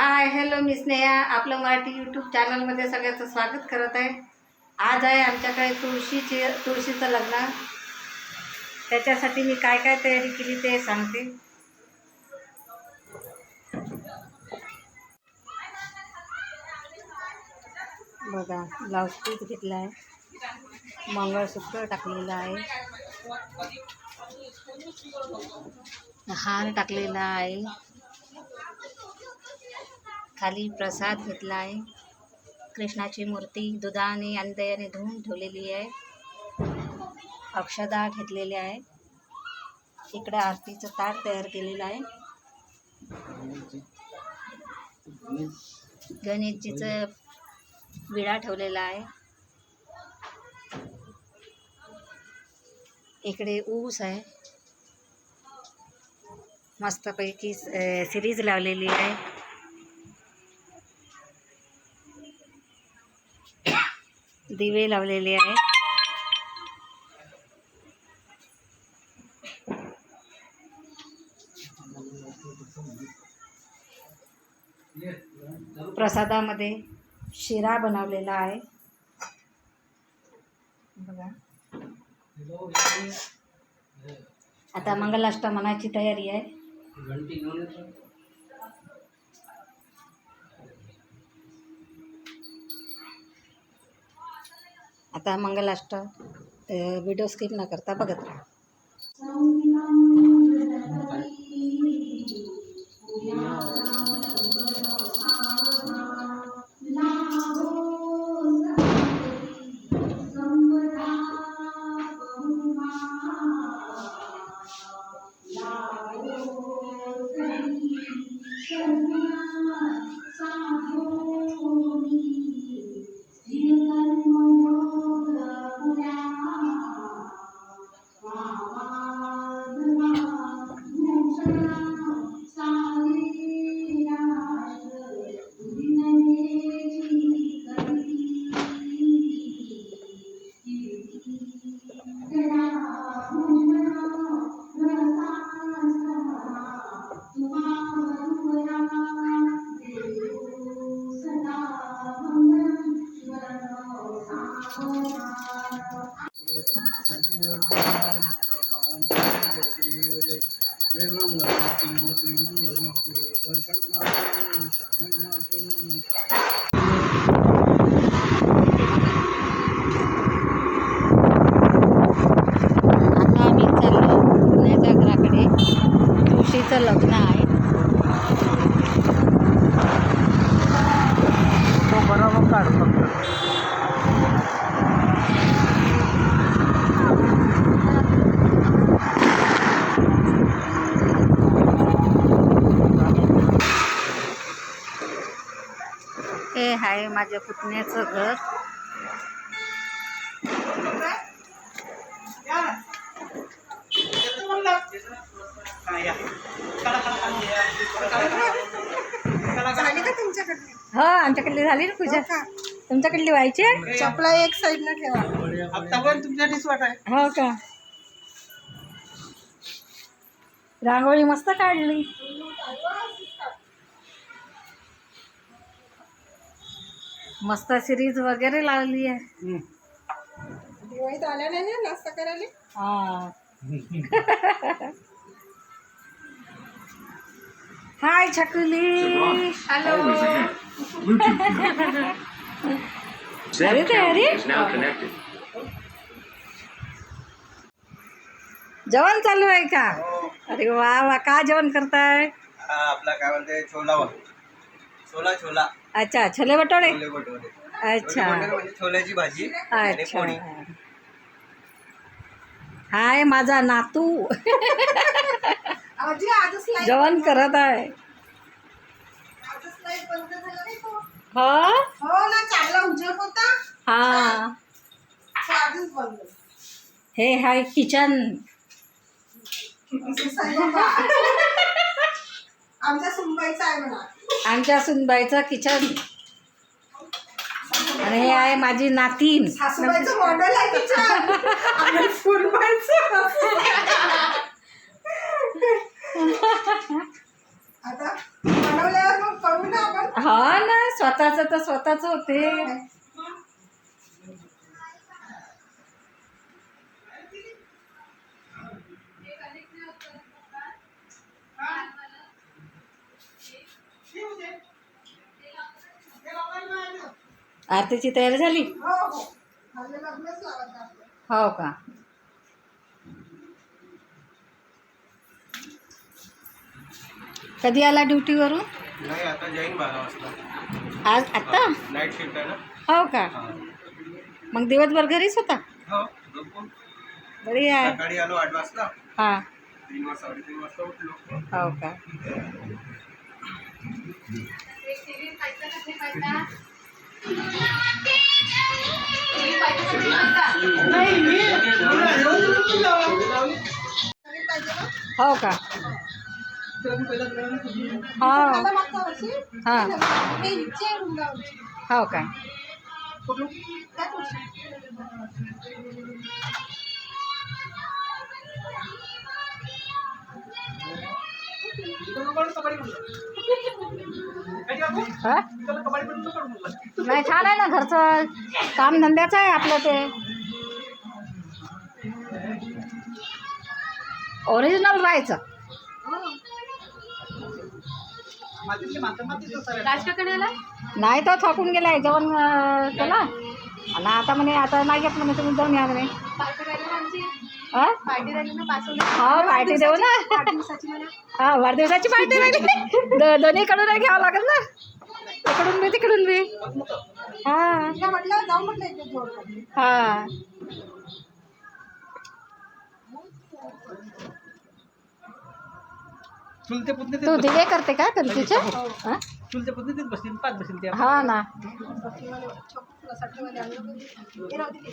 Hi hello मी स्नेहा आपलं Marathi YouTube चॅनलमध्ये सगळ्याचं स्वागत करत आहे. आज आहे आमच्याकडे तुळशीचं लग्न. त्याच्यासाठी मी काय काय तयारी केली ते सांगते. बघा, ब्लाऊज पीस घेतला आहे, मंगळसूत्र टाकलेलं आहे, हार टाकलेला आहे, खाली प्रसाद घेतला आहे, कृष्णाची मूर्ती दुधाने आणि दह्याने धुवून ठेवलेली आहे, अक्षदा घेतलेली आहे, इकडे आरतीचं ताट तयार केलेलं आहे, गणेशजीचं विडा ठेवलेला आहे, इकडे ऊस आहे, मस्तपैकी सिरीज लावलेली आहे, दिवे लावलेले आहे, प्रसादामध्ये शिरा बनवलेला आहे. बघा, आता मंगलाष्टमनाची तयारी आहे. आता मंगलाष्ट व्हिडिओ स्किप न करता बघत राहा. तुळशीचं लग्न आहे. तो बरोबर काढ फक्त. हे आहे माझ्या पुतण्याचं घर. हो, आमच्याकडली झाली ना पूजा. तुमच्याकडली व्हायची. चपला एक साईड न ठेवा. आतापर्यंत तुमच्यासाठीच वाट आहे. हो का? रांगोळी मस्त काढली. मस्त सिरीज वगैरे लावली आहे. दिवाळीत आल्या नाही ना नाश्ता करायला. हा. हाय छकुली. हॅलो. अरे तयारी जेवण चालू आहे का? अरे वा वा. का जेवण करताय? आपला काय म्हणते छोला छोला. अच्छा, छोले भटोरे. छोले भटोरे. अच्छा म्हणजे छोल्याची भाजी आणि अच्छा. पोळी. हाय माझा नातू आजी आजच लाईट जेवण करत आहे. बंद झाला नाही तो. हो हो ना, चांगला उजेड होता. हा. तो आजच बंद. हे हाय किचन. असं साईबाबा. आमच्या सुनबाईचं आहे म्हणा. आमच्या सुनबाईचं किचन. आणि हे आहे माझी नातीन. सासूबाईचं मॉडेल आहे किचन. आणि सुनबाईचं. आता बनवल्यावर मग करू ना आपण. हा ना, स्वतःच तर स्वतःच होते. आरतीची तयारी झाली. हो हो माझे लग्नच लावायचं आपलं. हो का? कधी आला ड्युटीवरून? नाही आता जाईन 12 वाजता. आज आत्ता? नाईट शिफ्ट आहे ना. हो का? हा. मग दिवसभर घरीच होता? हो झोपून. बरी आहे. सकाळी आलो 8 वाजता. हा. 3 वाजता 3:30 वाजता उठलो. हो का? हो का? हा. आता मागच्या वर्षी हा. हे इच्छा रुंदावरची. हो का? त्याच वर्षी. हा? नाही, छान आहे ना, घरचं काम धंद्याचं आहे आपलं ते. ओरिजिनल राहायचं. नाही तो थकून गेलाय, जेवण केला आणि आता म्हणे आता नाही घेत म्हणे, तुम्ही जाऊन या म्हणे. हा? हा पार्टी देऊ ना. हा वाढदिवसाची पार्टी राहिली. दोन्हीकडून नाही घ्यावं लागेल ना, इकडून बी तिकडून बी. हा तिला म्हटलं जाऊ म्हटलं एक जोड करून. हा. चुलते पुतणे तू दिवे करते का कणकीचे? हा? चुलते पुतणे तेच बसतील 5 बसतील त्या. हा ना. सट्टेवाले आणलं होतं. हे राहू दे ते.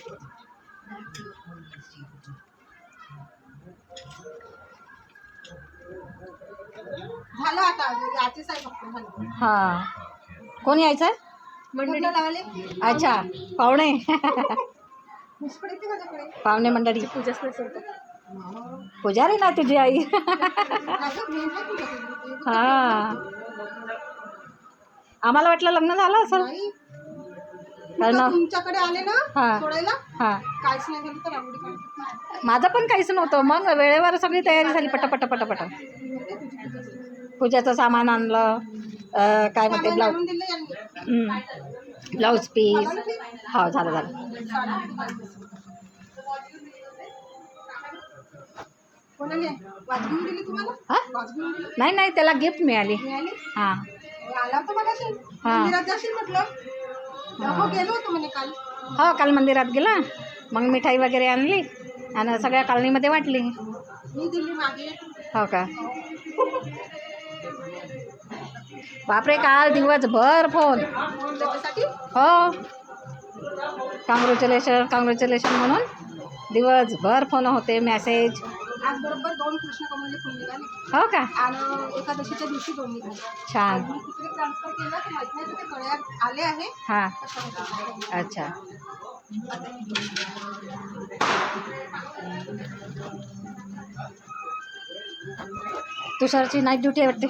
झालं आता याचीच आहे फक्त झालं. हा. कोण यायचं? मंडळी लावले अच्छा, पाहुणे. मुसकडे येते माझ्याकडे. पाहुणे मंडळी. पूजाच नसेल तर. पुजारी ना तुझी आई. अगं मी नाही तुझ्याकडे. हा. आम्हाला वाटलं लग्न झालं असं. नाही. कारण तुमच्याकडे आले ना हा. सोडायला हा, काहीच नाही झालं तर रांगोळी काढ. माझं पण काहीच नव्हतं. मग वेळेवर सगळी तयारी झाली पटापट पटापट. पूजाचं सामान आणलं, काय म्हणते ब्लाऊज, आणून दिलं यांनी. Blouse piece. हो झालं झालं. कोणाने वाच घेऊन दिली तुम्हाला? हा? वाच घेऊन दिली नाही नाही, त्याला गिफ्ट मिळाली. मिळाली? हां. आला होता मगाशी. हा. मंदिरात जाशील म्हटलं. हो गेलो होतो म्हणे काल. हो काल मंदिरात गेला, मग मिठाई वगैरे आणली आणि सगळ्या कॉलनीमध्ये वाटली. मी दिली मागे. हो का? बापरे, काल दिवसभर फोन. त्याच्यासाठी हो, कॉंग्रॅच्युलेशन म्हणून दिवसभर फोन होते, मेसेज. आज बरोबर 2 कृष्णकमळले फुल निघाले. हो का? आणि एकादशीच्या दिवशी 2 निघाले. छान. मी तिकडे ट्रान्सफर केलं तर माहित नाही ते कळ्यात आले आहे. हां. कशामध्ये. अच्छा. तुषारची नाईट ड्युटी आहे वाटते.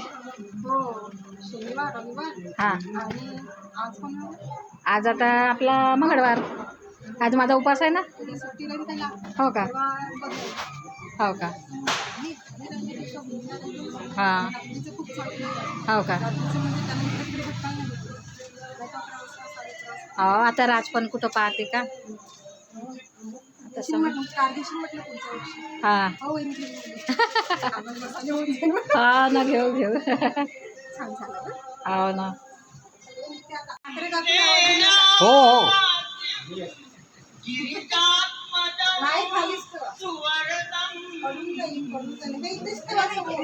हो शनिवार रविवार हां. आणि आज पण आज आता आपला मंगळवार. आज माझा उपवास आहे ना. उद्या सुट्टी राहील त्याला. हो का? तेव्हा बदलेल. हो का? मी रंगीपेक्षा भुंगा राहिली. हां. रात्रीचं खूप चांगलं आहे. हो का? रात्रीचं म्हणजे त्याला इकडे तिकडे भटकायला नाही भेटत. नाही तर 11 वाजता, 11:30 वाजता. हो, आता राज पण कुठं पाहते का? देशील म्हटलं, 4 दिवशी म्हटलं पुढच्या वर्षी. हां. हो होईन घेऊन येईल. आपण मसाले होऊन जाईल म्हटलं. हा ना, घेऊ. छान झालं ना. हो ना. ते आता आकडे कापून आवाज दिला. हो हो. नाही खालीच ठेवा. पडून जाईल, पडून जाईल. नाही इथेच ठेवा समोर.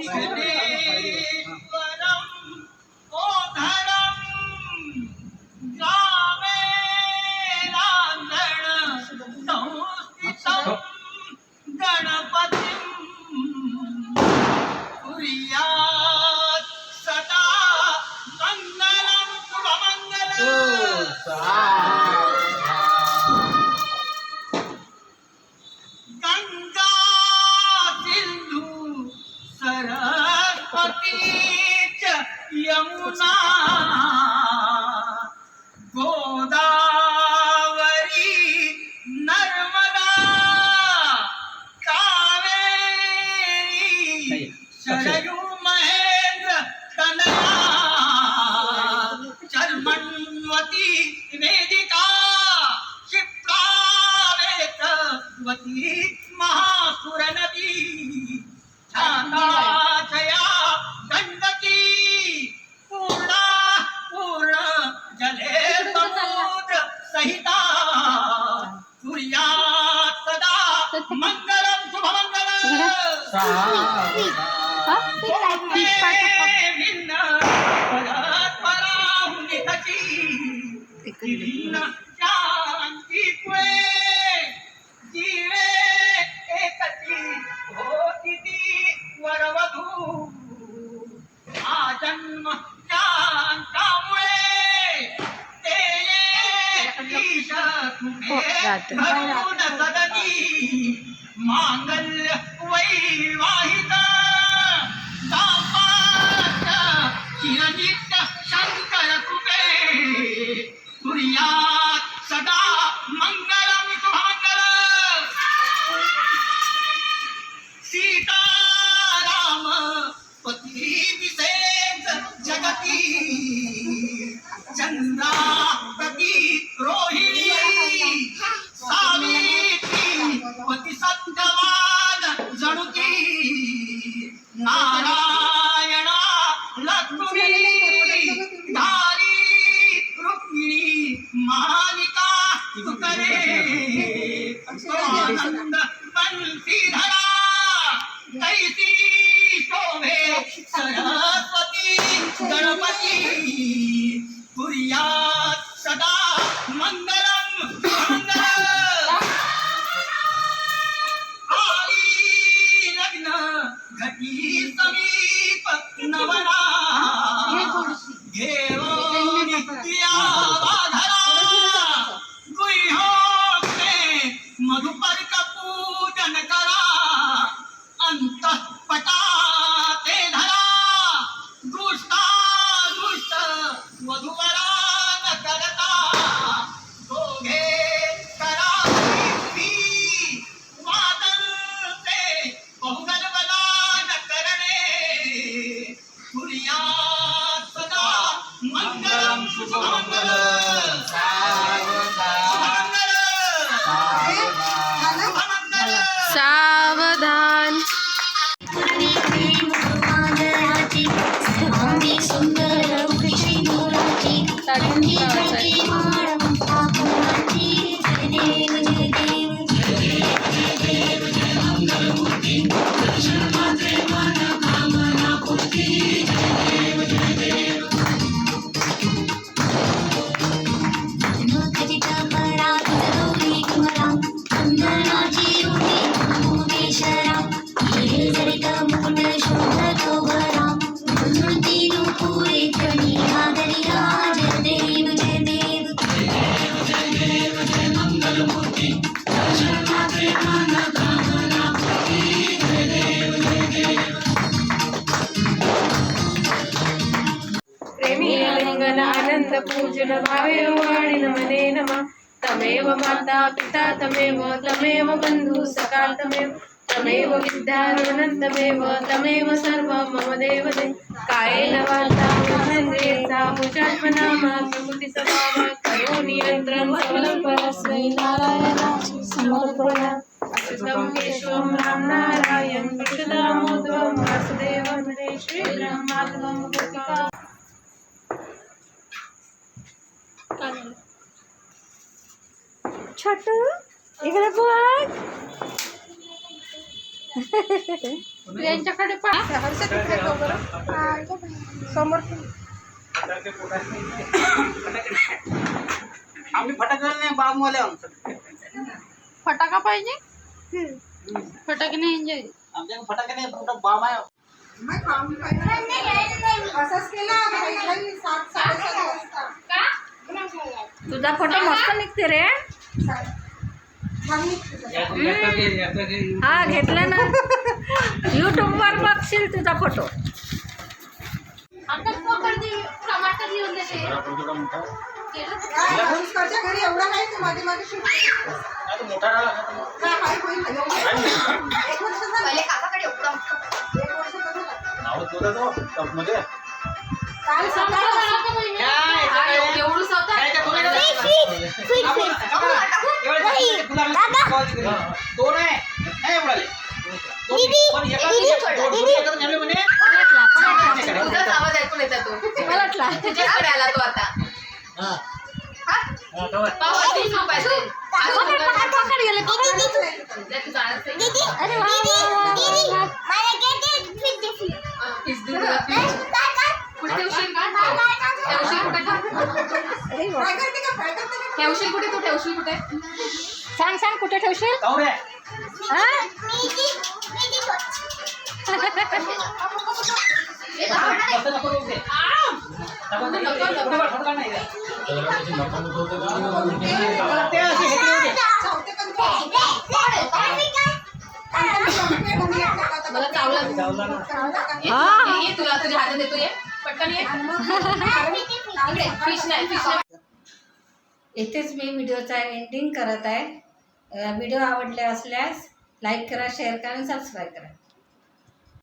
गंगा सिंधू सरस्वती च यमुना जन्म शांतामुळे ते ईश घरून सदनी मांगल्य वैवाहित दाम्पत्य चिरंजीत शंकर कृपे कुर्यात् सदा मंगलम शुभमंगल सीताराम पती विशेष जगती चंद्रा प्रति रोहिणी सावित्री पती सत्यवान जणुकी नारायणा लक्ष्मी धारी रुक्मिणी मालिका तुकरे आनंद बंशीधरा कैसी शोभे सरस्वती गणपती कुर्यात् सदा मंगलम मंगल आली लग्न घटी समीप नवरा घेऊन या बाधरा गुह्योक्ते मधुपर्क पूजन करा अंतःपटा ते धरा दुष्ट वधूवरान करता दोघे करा प्रीती वादनते बहुगलबलान करणे कुर्यात् सदा मंगलम शुभमंगल सावधान प्रेमी आलिंगन आनंद पूजन भावे वाणी नमने नमः तमेव माता पिता तमेव बंधु सखा तमेव विद्यारणं तमेव सर्वं मम देवते कायेन वाचा मनसेन्द्रियेण बुद्ध्यात्मना प्रकृति स्वभाव करोमि यन्त्रं सकलं परस्मै नारायणाय समर्पयामि अच्युतं केशवं राम नारायण कृष्णदामोदरं वासुदेवं श्रीराम माधवं गोपिका छोटू इकडे बघ यांच्याकडे समोर आम्ही फटाका नाही बामवाले आमचं फटाका पाहिजे फटाके एन्जॉय आमच्याकडे फटाके नाही फक्त बाम आहे असंच केलं घाई घाई 7:30 वाजता तुझा फोटो मस्त निघते रे. हा घेतला ना यूट्यूबवर बघशील तुझा फोटो. टमाटर लिहून देते घरी एवढा नाही तू माझे माझे शूट मोठा काय होईल एक वर्ष झालं काकाकडे एक वर्ष झालं नाव तुझं तो टॉपमध्ये काल सकाळी एवढं स्वतः दोन आहे नाही उडाले तुझाच आवाज ऐकून येतात तो तुझ्याकडे आला तो आता गेले अरे इस दूध कुठे ठेवशील ठेवशील कुठे अरे वा. काय करते का? काय करते का? ठेवशील कुठे तू ठेवशील कुठे सांग सांग कुठे ठेवशील कावरे हा कसं नको रोग दे नको दे. कुठे बघ, फटका नाही द्या. त्याला त्याची नफा होते का? मला ते अशी हे केली होती. चावते का तुला? मला चावला चावला ना. ये तुला तुझ्या हातात देतो ये पटकन ये इकडे फिश नाही फिश नाही इथेच मी व्हिडिओचा एंडिंग करत आहे. व्हिडिओ आवडले असल्यास लाईक करा, शेअर करा आणि सबस्क्राईब करा.